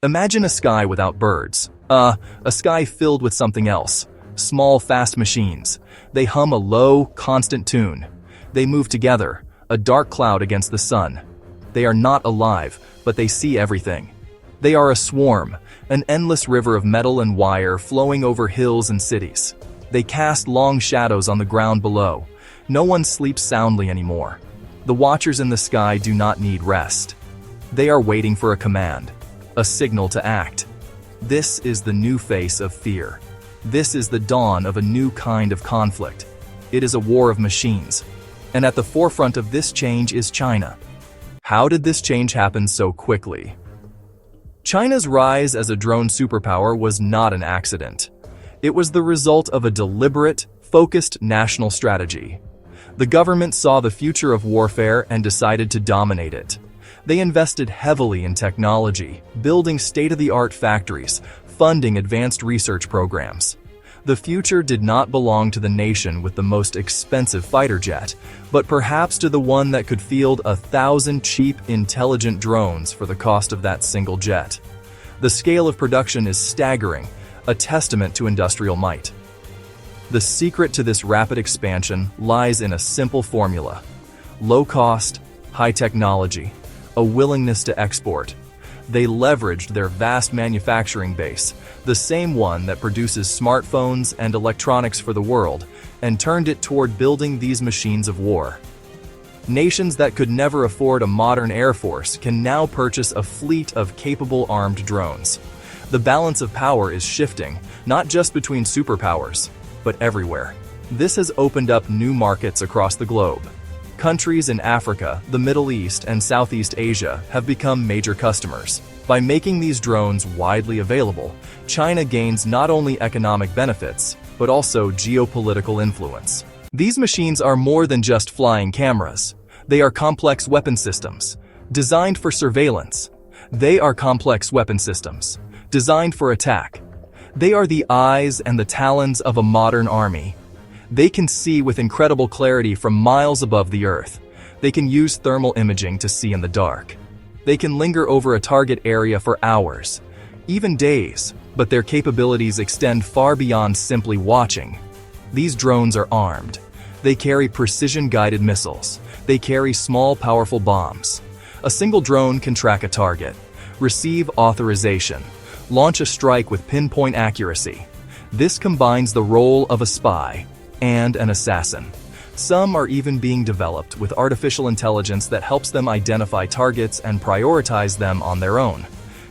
Imagine a sky without birds. A sky filled with something else. Small, fast machines. They hum a low, constant tune. They move together, a dark cloud against the sun. They are not alive, but they see everything. They are a swarm, an endless river of metal and wire flowing over hills and cities. They cast long shadows on the ground below. No one sleeps soundly anymore. The watchers in the sky do not need rest. They are waiting for a command, a signal to act. This is the new face of fear. This is the dawn of a new kind of conflict. It is a war of machines. And at the forefront of this change is China. How did this change happen so quickly? China's rise as a drone superpower was not an accident. It was the result of a deliberate, focused national strategy. The government saw the future of warfare and decided to dominate it. They invested heavily in technology, building state-of-the-art factories, funding advanced research programs. The future did not belong to the nation with the most expensive fighter jet, but perhaps to the one that could field 1,000 cheap, intelligent drones for the cost of that single jet. The scale of production is staggering, a testament to industrial might. The secret to this rapid expansion lies in a simple formula: low cost, high technology, a willingness to export. They leveraged their vast manufacturing base, the same one that produces smartphones and electronics for the world, and turned it toward building these machines of war. Nations that could never afford a modern air force can now purchase a fleet of capable armed drones. The balance of power is shifting, not just between superpowers, but everywhere. This has opened up new markets across the globe. Countries in Africa, the Middle East, and Southeast Asia have become major customers. By making these drones widely available, China gains not only economic benefits, but also geopolitical influence. These machines are more than just flying cameras. They are complex weapon systems, designed for surveillance. They are complex weapon systems, designed for attack. They are the eyes and the talons of a modern army. They can see with incredible clarity from miles above the earth. They can use thermal imaging to see in the dark. They can linger over a target area for hours, even days, but their capabilities extend far beyond simply watching. These drones are armed. They carry precision-guided missiles. They carry small, powerful bombs. A single drone can track a target, receive authorization, launch a strike with pinpoint accuracy. This combines the role of a spy and an assassin. Some are even being developed with artificial intelligence that helps them identify targets and prioritize them on their own.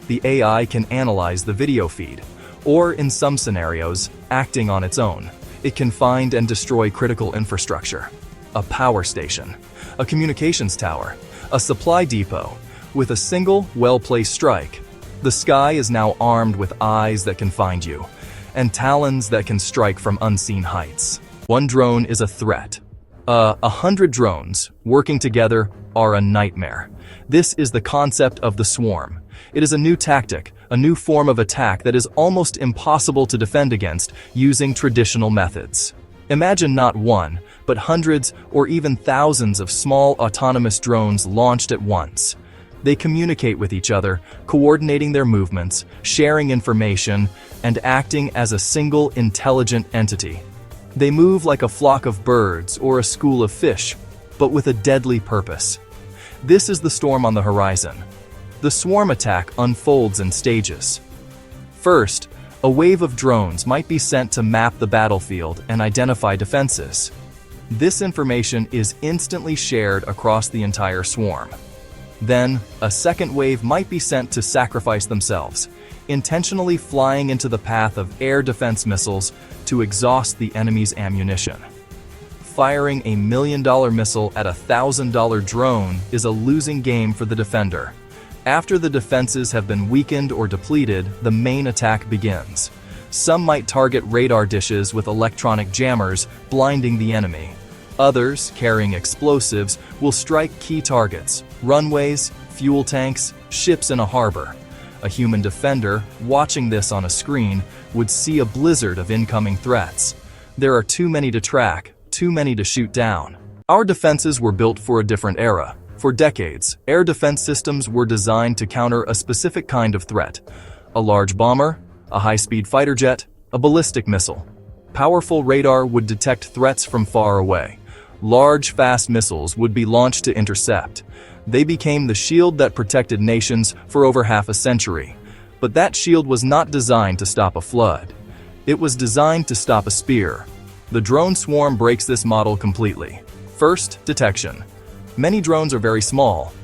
The AI can analyze the video feed, or in some scenarios, acting on its own. It can find and destroy critical infrastructure, a power station, a communications tower, a supply depot. With a single, well-placed strike, the sky is now armed with eyes that can find you, and talons that can strike from unseen heights. One drone is a threat. 100 drones working together are a nightmare. This is the concept of the swarm. It is a new tactic, a new form of attack that is almost impossible to defend against using traditional methods. Imagine not one, but hundreds or even thousands of small autonomous drones launched at once. They communicate with each other, coordinating their movements, sharing information, and acting as a single intelligent entity. They move like a flock of birds or a school of fish, but with a deadly purpose. This is the storm on the horizon. The swarm attack unfolds in stages. First, a wave of drones might be sent to map the battlefield and identify defenses. This information is instantly shared across the entire swarm. Then, a second wave might be sent to sacrifice themselves, intentionally flying into the path of air defense missiles to exhaust the enemy's ammunition. Firing a $1 million missile at a $1,000 drone is a losing game for the defender. After the defenses have been weakened or depleted, the main attack begins. Some might target radar dishes with electronic jammers, blinding the enemy. Others, carrying explosives, will strike key targets: runways, fuel tanks, ships in a harbor. A human defender, watching this on a screen, would see a blizzard of incoming threats. There are too many to track, too many to shoot down. Our defenses were built for a different era, For decades, air defense systems were designed to counter a specific kind of threat: a large bomber, a high-speed fighter jet, a ballistic missile. Powerful radar would detect threats from far away. Large, fast missiles would be launched to intercept. They became the shield that protected nations for over half a century. But that shield was not designed to stop a flood. It was designed to stop a spear. The drone swarm breaks this model completely. First, detection. Many drones are very small.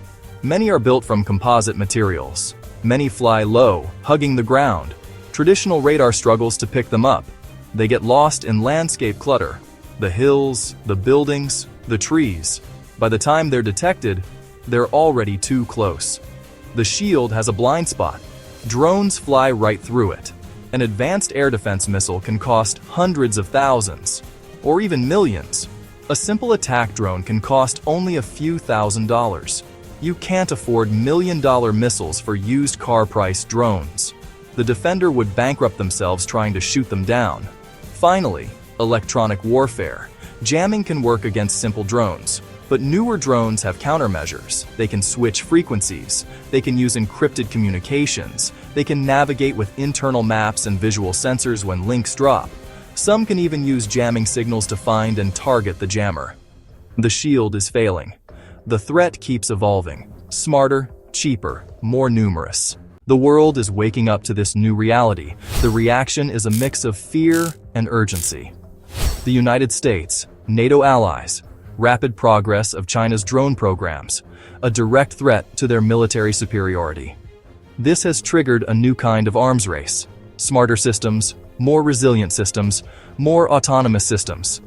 Many are built from composite materials. Many fly low, hugging the ground. Traditional radar struggles to pick them up. They get lost in landscape clutter. The hills, the buildings, the trees. By the time they're detected, they're already too close. The shield has a blind spot. Drones fly right through it. An advanced air defense missile can cost hundreds of thousands, or even millions. A simple attack drone can cost only a few $1,000s. You can't afford million-dollar missiles for used car-priced drones. The defender would bankrupt themselves trying to shoot them down. Finally, electronic warfare. Jamming can work against simple drones, but newer drones have countermeasures. They can switch frequencies. They can use encrypted communications. They can navigate with internal maps and visual sensors when links drop. Some can even use jamming signals to find and target the jammer. The shield is failing. The threat keeps evolving. Smarter, cheaper, more numerous. The world is waking up to this new reality. The reaction is a mix of fear and urgency. The United States, NATO allies, rapid progress of China's drone programs, a direct threat to their military superiority. This has triggered a new kind of arms race. Smarter systems, more resilient systems, more autonomous systems.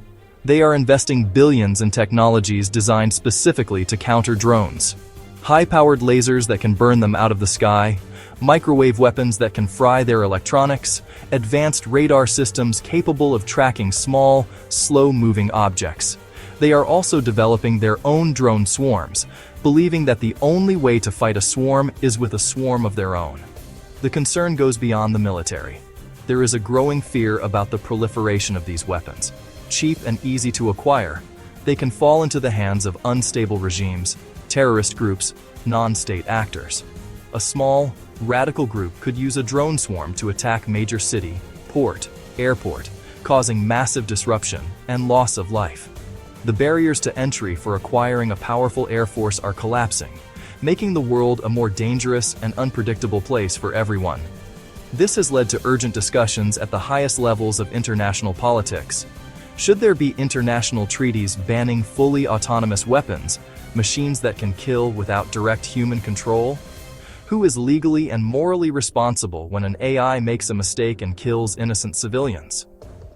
They are investing billions in technologies designed specifically to counter drones. High-powered lasers that can burn them out of the sky, microwave weapons that can fry their electronics, advanced radar systems capable of tracking small, slow-moving objects. They are also developing their own drone swarms, believing that the only way to fight a swarm is with a swarm of their own. The concern goes beyond the military. There is a growing fear about the proliferation of these weapons. Cheap and easy to acquire, they can fall into the hands of unstable regimes, terrorist groups, non-state actors. A small, radical group could use a drone swarm to attack major city, port, airport, causing massive disruption and loss of life. The barriers to entry for acquiring a powerful air force are collapsing, making the world a more dangerous and unpredictable place for everyone. This has led to urgent discussions at the highest levels of international politics. Should there be international treaties banning fully autonomous weapons, machines that can kill without direct human control? Who is legally and morally responsible when an AI makes a mistake and kills innocent civilians?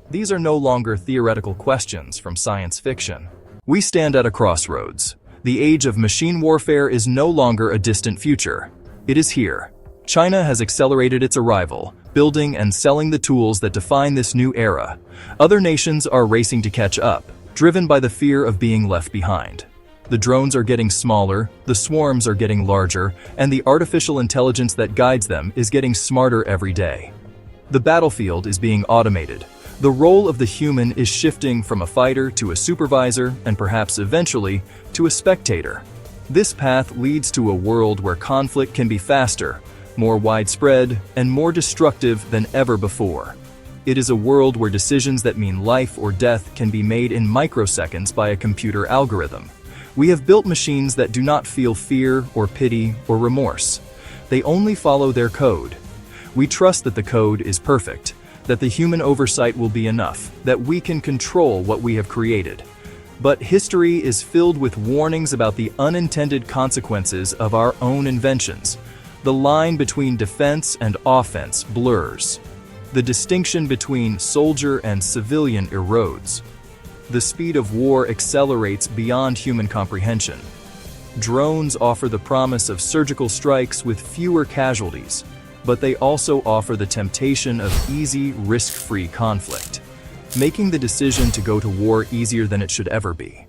These are no longer theoretical questions from science fiction. We stand at a crossroads. The age of machine warfare is no longer a distant future. It is here. China has accelerated its arrival, building and selling the tools that define this new era. Other nations are racing to catch up, driven by the fear of being left behind. The drones are getting smaller, the swarms are getting larger, and the artificial intelligence that guides them is getting smarter every day. The battlefield is being automated. The role of the human is shifting from a fighter to a supervisor and perhaps eventually to a spectator. This path leads to a world where conflict can be faster, more widespread, and more destructive than ever before. It is a world where decisions that mean life or death can be made in microseconds by a computer algorithm. We have built machines that do not feel fear or pity or remorse. They only follow their code. We trust that the code is perfect, that the human oversight will be enough, that we can control what we have created. But history is filled with warnings about the unintended consequences of our own inventions. The line between defense and offense blurs. The distinction between soldier and civilian erodes. The speed of war accelerates beyond human comprehension. Drones offer the promise of surgical strikes with fewer casualties, but they also offer the temptation of easy, risk-free conflict, making the decision to go to war easier than it should ever be.